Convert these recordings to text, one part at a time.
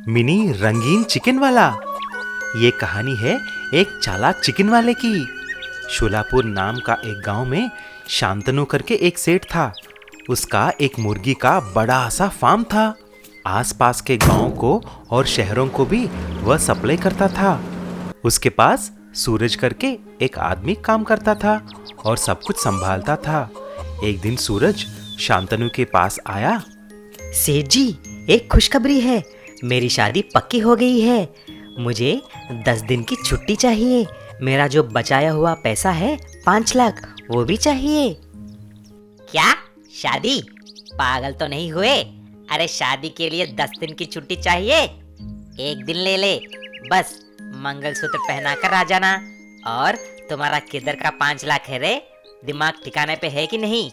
Mini रंगीन chicken वाला। ये कहानी है एक चालाक चिकन वाले की। शोलापुर नाम का एक गांव में शांतनु करके एक सेठ था। उसका एक मुर्गी का बड़ा सा फार्म था। आसपास के गांव को और शहरों को भी वह सप्लाई करता था। उसके पास सूरज करके एक आदमी काम करता था और सब कुछ संभालता था। एक दिन सूरज शांतनु के पास आया। सेठ जी, एक खुशखबरी है। मेरी शादी पक्की हो गई है। मुझे 10 दिन की छुट्टी चाहिए। मेरा जो बचाया हुआ पैसा है 5 लाख, वो भी चाहिए। क्या शादी? पागल तो नहीं हुए? अरे शादी के लिए 10 दिन की छुट्टी चाहिए? एक दिन ले ले, बस मंगलसूत्र पहना कर आ जाना। और तुम्हारा किधर का 5 लाख है रे? दिमाग ठिकाने पे है कि नहीं?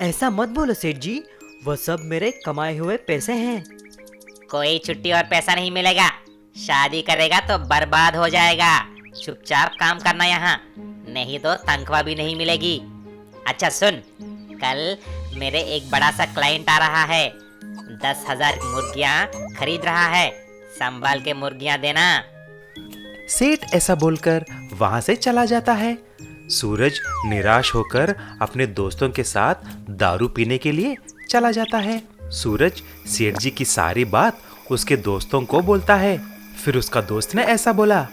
ऐसा मत बोलो सेठ जी, वह सब मेरे कमाए हुए पैसे हैं। कोई छुट्टी और पैसा नहीं मिलेगा। शादी करेगा तो बर्बाद हो जाएगा। चुपचाप काम करना यहाँ, नहीं तो तनख्वाह भी नहीं मिलेगी। अच्छा सुन, कल मेरे एक बड़ा सा क्लाइंट आ रहा है। 10,000 मुर्गियाँ खरीद रहा है। संभाल के मुर्गियाँ देना। सेठ ऐसा बोलकर वहां से चला जाता है। सूरज निराश होकर अपने दोस्तों के साथ दारू पीने के लिए चला जाता है। सूरज सेठ जी की सारी बात उसके दोस्तों को बोलता है। फिर उसका दोस्त ने ऐसा बोला।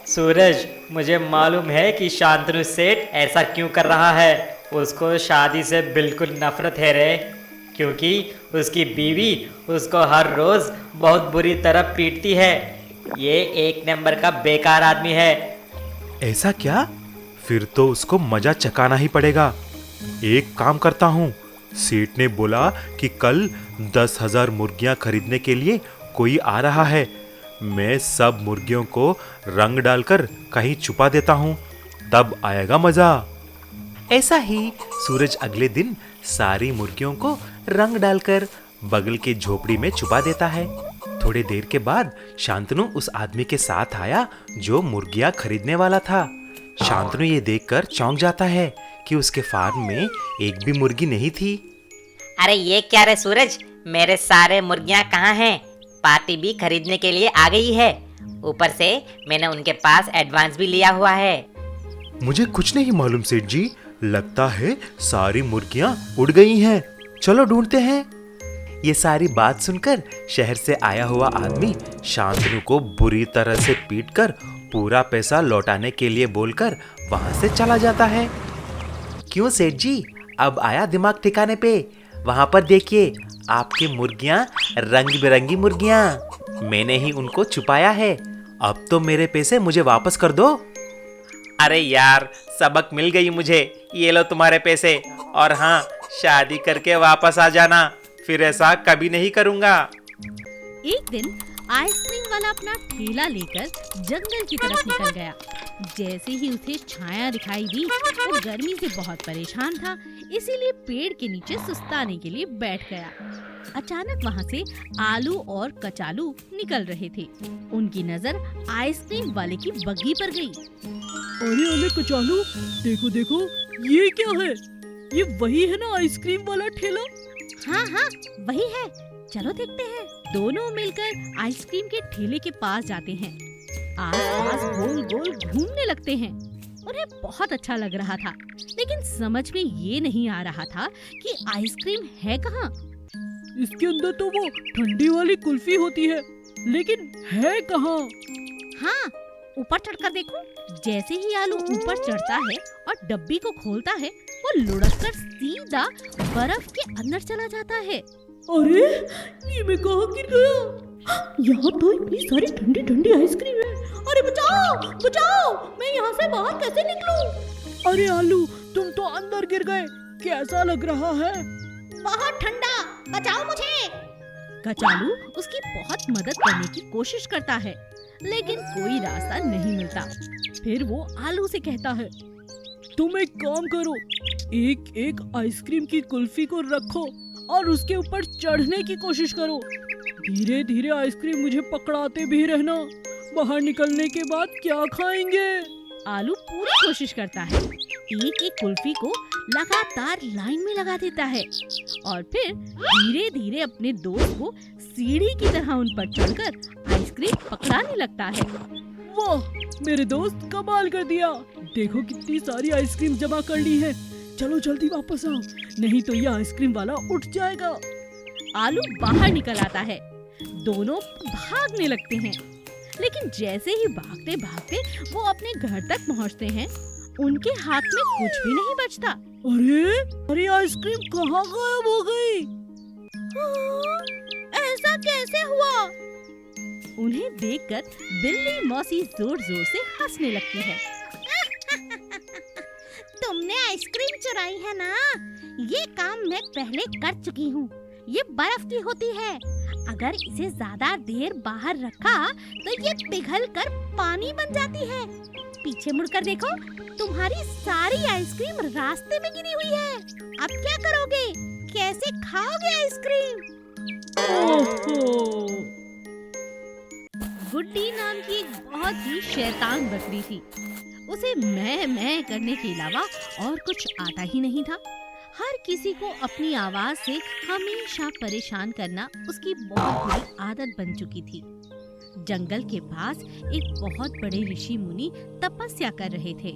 सूरज, मुझे मालूम है कि शांतनु सेठ ऐसा क्यों कर रहा है। उसको शादी से बिल्कुल नफरत है रे, क्योंकि उसकी बीवी उसको हर रोज बहुत बुरी तरह पीटती है। ये एक नंबर का बेकार आदमी है। ऐसा क्या? फिर तो उसको मजा चकाना ही पड़ेगा। एक काम करता हूँ, सेठ ने बोला कि कल 10,000 मुर्गियाँ खरीदने के लिए कोई आ रहा है। मैं सब मुर्गियों को रंग डालकर कहीं छुपा देता हूँ, तब आएगा मजा। ऐसा ही सूरज अगले दिन सारी मुर्गियों को रंग डालकर बगल के झोपड़ी में छुपा देता है। थोड़ी देर के बाद शांतनु उस आदमी के साथ आया जो मुर्गियां खरीदने वाला था। शांतनु ये देखकर चौंक जाता है कि उसके फार्म में एक भी मुर्गी नहीं थी। अरे ये क्या रे सूरज, मेरे सारे मुर्गियाँ कहाँ हैं? पार्टी भी खरीदने के लिए आ गई है। ऊपर से मैंने उनके पास एडवांस भी लिया हुआ है। मुझे कुछ नहीं मालूम सेठ जी, लगता है सारी मुर्गियां उड़ गई हैं। चलो ढूंढते हैं। ये सारी बात सुनकर शहर से आया हुआ आदमी शांतनु को बुरी तरह से पीटकर पूरा पैसा लौटाने के लिए बोलकर वहां से चला जाता है। क्यों सेठ जी, अब आया दिमाग ठिकाने पे? वहां पर देखिए, आपकी मुर्गियां रंग बिरंगी मुर्गियां, मैंने ही उनको छुपाया है। अब तो मेरे पैसे मुझे वापस कर दो। अरे यार, सबक मिल गई मुझे। ये लो तुम्हारे पैसे, और हाँ, शादी करके वापस आ जाना। फिर ऐसा कभी नहीं करूंगा। एक दिन आइसक्रीम वाला अपना ठेला लेकर जंगल की तरफ निकल गया। जैसे ही उसे छाया दिखाई दी, वो गर्मी से बहुत परेशान था, इसीलिए पेड़ के नीचे सुस्ताने के लिए बैठ गया। अचानक वहाँ से आलू और कचालू निकल रहे थे। उनकी नजर आइसक्रीम वाले की बग्गी पर गई। अरे अरे कचालू, देखो देखो, ये क्या है? ये वही है ना आइसक्रीम वाला ठेला? हाँ हाँ, वही है। चलो देखते हैं। दोनों मिलकर आइसक्रीम के ठेले के पास जाते हैं। आस-पास गोल गोल घूमने लगते हैं। उन्हें बहुत अच्छा लग रहा था, लेकिन समझ में ये नहीं आ रहा था कि आइसक्रीम है कहाँ। इसके अंदर तो वो ठंडी वाली कुल्फी होती है, लेकिन है कहाँ? हाँ, ऊपर चढ़कर देखो। जैसे ही आलू ऊपर चढ़ता है और डब्बी को खोलता है, वो लुढ़ककर सीधा बर्फ के अंदर चला जाता है। अरे, ये मैं कहाँ गिर गया? यहाँ तो इतनी सारी ठंडी ठंडी आइसक्रीम है। अरे बचाओ बचाओ, मैं यहाँ से बाहर कैसे निकलूं? अरे आलू, तुम तो अंदर गिर गए। कैसा लग रहा है? बहुत ठंडा, बचाओ मुझे। कचालू उसकी बहुत मदद करने की कोशिश करता है, लेकिन कोई रास्ता नहीं मिलता। फिर वो आलू से कहता है, तुम एक काम करो, एक एक आइसक्रीम की कुल्फी को रखो और उसके ऊपर चढ़ने की कोशिश करो। धीरे धीरे आइसक्रीम मुझे पकड़ाते भी रहना। बाहर निकलने के बाद क्या खाएंगे? आलू पूरी कोशिश करता है। एक एक कुल्फी को लगातार लाइन में लगा देता है और फिर धीरे धीरे अपने दोस्त को सीढ़ी की तरह उन पर चढ़कर आइसक्रीम पकड़ाने लगता है। वाह, मेरे दोस्त कमाल कर दिया। देखो कितनी सारी आइसक्रीम जमा कर ली है। चलो जल्दी वापस आओ, नहीं तो ये आइसक्रीम वाला उठ जाएगा। आलू बाहर निकल आता है। दोनों भागने लगते हैं, लेकिन जैसे ही भागते भागते वो अपने घर तक पहुंचते हैं, उनके हाथ में कुछ भी नहीं बचता। अरे आइसक्रीम कहाँ गायब हो गई? ऐसा कैसे हुआ? उन्हें देखकर बिल्ली मौसी जोर जोर से हंसने लगती है। तुमने आइसक्रीम चुराई है ना? ये काम मैं पहले कर चुकी हूँ। ये बर्फ की होती है। अगर इसे ज्यादा देर बाहर रखा तो ये पिघल कर पानी बन जाती है। पीछे मुड़कर देखो, तुम्हारी सारी आइसक्रीम रास्ते में गिरी हुई है। अब क्या करोगे? कैसे खाओगे आइसक्रीम? गुड्डी नाम की एक बहुत ही शैतान बकरी थी। उसे मैं करने के अलावा और कुछ आता ही नहीं था। हर किसी को अपनी आवाज से हमेशा परेशान करना उसकी बहुत बुरी आदत बन चुकी थी। जंगल के पास एक बहुत बड़े ऋषि मुनि तपस्या कर रहे थे।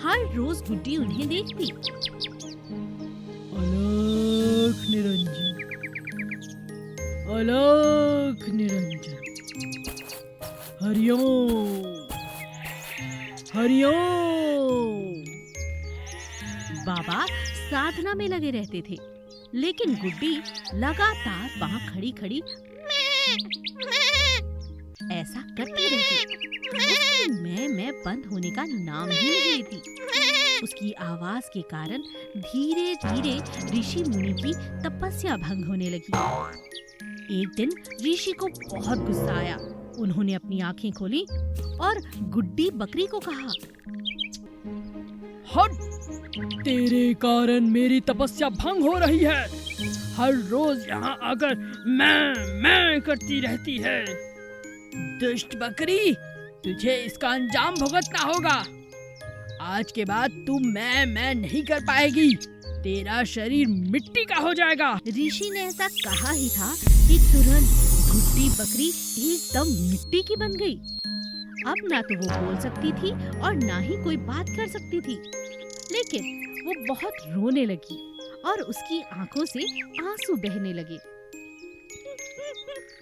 हर रोज गुड्डी उन्हें देखती। अलख निरंजन, अलख निरंजन, हरिओम हरिओम। बाबा साधना में लगे रहते थे, लेकिन गुड्डी लगातार वहाँ खड़ी खड़ी ऐसा करती रहती। मैं बंद होने का नाम ही नहीं लेती। उसकी आवाज के कारण धीरे धीरे ऋषि मुनि की तपस्या भंग होने लगी। एक दिन ऋषि को बहुत गुस्सा आया। उन्होंने अपनी आंखें खोली और गुड्डी बकरी को कहा, हट, तेरे कारण मेरी तपस्या भंग हो रही है। हर रोज यहाँ आकर मैं करती रहती है। दुष्ट बकरी, तुझे इसका अंजाम भुगतना होगा। आज के बाद तू मैं नहीं कर पाएगी। तेरा शरीर मिट्टी का हो जाएगा। ऋषि ने ऐसा कहा ही था कि तुरंत गुड्डी बकरी एकदम मिट्टी की बन गई। अब ना तो वो बोल सकती थी और ना ही कोई बात कर सकती थी, लेकिन वो बहुत रोने लगी और उसकी आंखों से आंसू बहने लगे।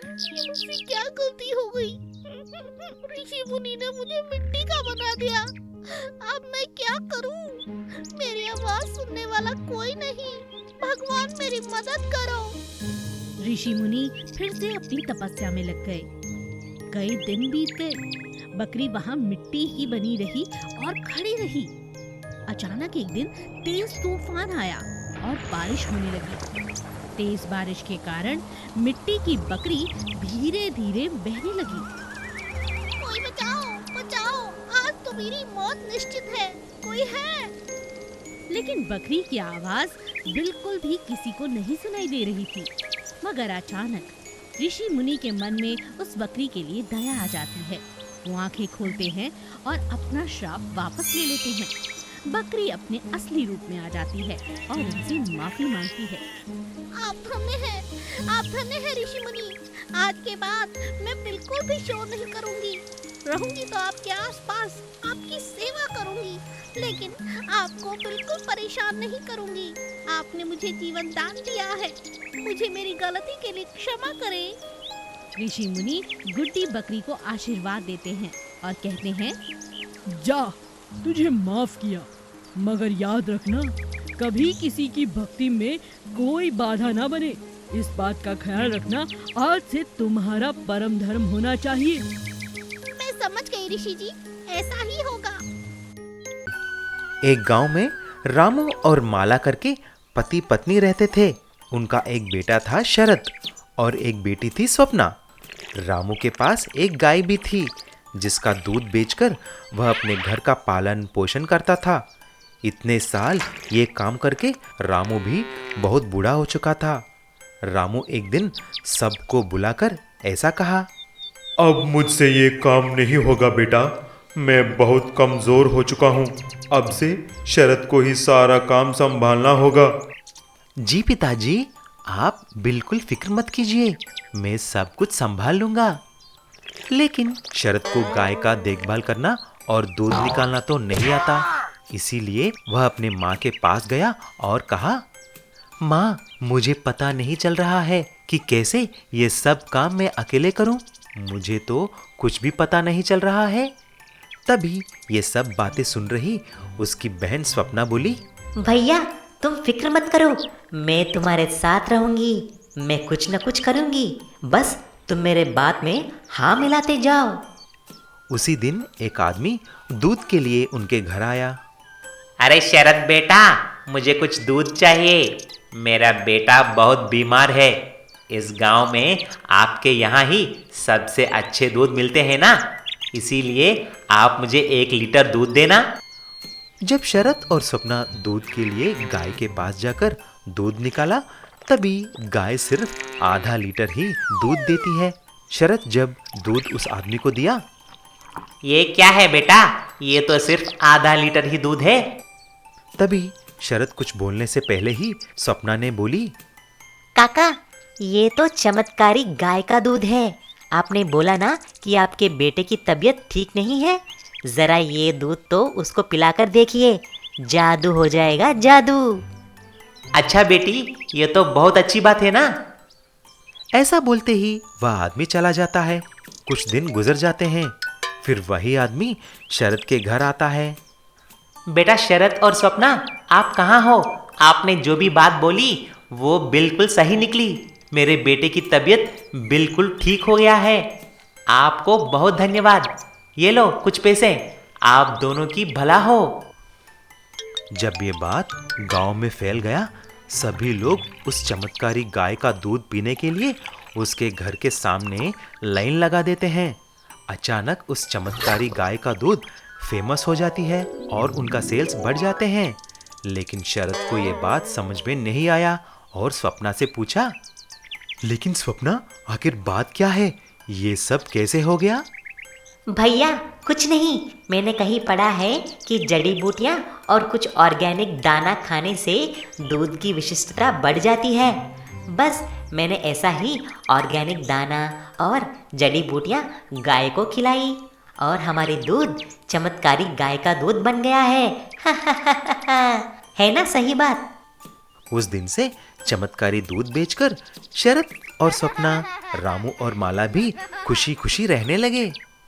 मुझसे क्या गलती हो गई? ऋषि मुनि ने मुझे मिट्टी का बना दिया। अब मैं क्या करूं? मेरी आवाज सुनने वाला कोई नहीं। भगवान मेरी मदद करो। ऋषि मुनि फिर से अपनी तपस्या में लग गए। कई दिन बीत गए। बकरी वहाँ मिट्टी ही बनी रही और खड़ी रही। अचानक एक दिन तेज तूफान आया और बारिश होने लगी। तेज बारिश के कारण मिट्टी की बकरी धीरे धीरे बहने लगी। कोई बचाओ, बचाओ, आज तो मेरी मौत निश्चित है। कोई है? लेकिन बकरी की आवाज बिल्कुल भी किसी को नहीं सुनाई दे रही थी। मगर अचानक ऋषि मुनि के मन में उस बकरी के लिए दया आ जाती है। वो आंखें खोलते हैं और अपना श्राप वापस ले लेते हैं। बकरी अपने असली रूप में आ जाती है और उनसे माफी मांगती है। आप धन्य हैं ऋषि मुनि। आज के बाद मैं बिल्कुल भी शोर नहीं करूंगी। रहूंगी तो आपके आसपास, आपकी सेवा करूंगी, लेकिन आपको बिल्कुल परेशान नहीं करूंगी। आपने मुझे जीवन दान दिया है। मुझे मेरी गलती के लिए क्षमा करें। ऋषि मुनि गुड्डी बकरी को आशीर्वाद देते हैं और कहते हैं, जा, तुझे माफ किया, मगर याद रखना, कभी किसी की भक्ति में कोई बाधा ना बने। इस बात का ख्याल रखना। आज से तुम्हारा परम धर्म होना चाहिए। मैं समझ गई ऋषि जी, ऐसा ही होगा। एक गांव में रामू और माला करके पति पत्नी रहते थे। उनका एक बेटा था शरद और एक बेटी थी स्वप्ना। रामू के पास एक गाय भी थी जिसका दूध बेचकर वह अपने घर का पालन पोषण करता था। इतने साल ये काम करके रामू भी बहुत बूढ़ा हो चुका था। रामू एक दिन सबको बुलाकर ऐसा कहा, अब मुझसे ये काम नहीं होगा बेटा। मैं बहुत कमजोर हो चुका हूँ। अब से शरद को ही सारा काम संभालना होगा। जी पिताजी, आप बिल्कुल फिक्र मत कीजिए, मैं सब कुछ संभाल लूंगा। लेकिन शरद को गाय का देखभाल करना और दूध निकालना तो नहीं आता, इसीलिए वह अपने माँ के पास गया और कहा, माँ, मुझे पता नहीं चल रहा है कि कैसे ये सब काम मैं अकेले करूं। मुझे तो कुछ भी पता नहीं चल रहा है। तभी ये सब बातें सुन रही उसकी बहन स्वप्ना बोली, भैया तुम फिक्र मत करो, मैं तुम्हारे साथ रहूंगी। मैं कुछ न कुछ करूंगी, बस तुम मेरे बात में हाँ मिलाते जाओ। उसी दिन एक आदमी दूध के लिए उनके घर आया। अरे शरद बेटा, मुझे कुछ दूध चाहिए। मेरा बेटा बहुत बीमार है। इस गांव में आपके यहाँ ही सबसे अच्छे दूध मिलते हैं ना, इसीलिए आप मुझे 1 लीटर दूध देना। जब शरद और स्वप्ना दूध के लिए गाय के पास जाकर दूध निकाला, तभी गाय सिर्फ आधा लीटर ही दूध देती है। शरद जब दूध उस आदमी को दिया, ये क्या है बेटा, ये तो सिर्फ आधा लीटर ही दूध है। तभी शरद कुछ बोलने से पहले ही स्वप्ना ने बोली, काका, ये तो चमत्कारी गाय का दूध है। आपने बोला ना कि आपके बेटे की तबीयत ठीक नहीं है, जरा ये दूध तो उसको पिलाकर देखिए, जादू हो जाएगा, जादू। अच्छा बेटी, ये तो बहुत अच्छी बात है ना। ऐसा बोलते ही वह आदमी चला जाता है। कुछ दिन गुजर जाते हैं, फिर वही आदमी शरद के घर आता है। बेटा शरद और स्वप्ना, आप कहाँ हो? आपने जो भी बात बोली वो बिल्कुल सही निकली। मेरे बेटे की तबीयत बिल्कुल ठीक हो गया है। आपको बहुत धन्यवाद। ये लो कुछ पैसे, आप दोनों की भला हो। जब ये बात गांव में फैल गया, सभी लोग उस चमत्कारी गाय का दूध पीने के लिए उसके घर के सामने लाइन लगा देते हैं। अचानक उस चमत्कारी गाय का दूध फेमस हो जाती है और उनका सेल्स बढ़ जाते हैं। लेकिन शरद को ये बात समझ में नहीं आया और स्वप्ना से पूछा, लेकिन स्वप्ना, आखिर बात क्या है? ये सब कैसे हो गया? भैया कुछ नहीं, मैंने कहीं पढ़ा है कि जड़ी बूटियाँ और कुछ ऑर्गेनिक दाना खाने से दूध की विशिष्टता बढ़ जाती है। बस मैंने ऐसा ही ऑर्गेनिक दाना और जड़ी बूटियाँ गाय को खिलाई और हमारी दूध चमत्कारी गाय का दूध बन गया है। है ना सही बात? उस दिन से चमत्कारी दूध बेचकर शरद और स्वप्ना, रामू और माला भी खुशी खुशी रहने लगे।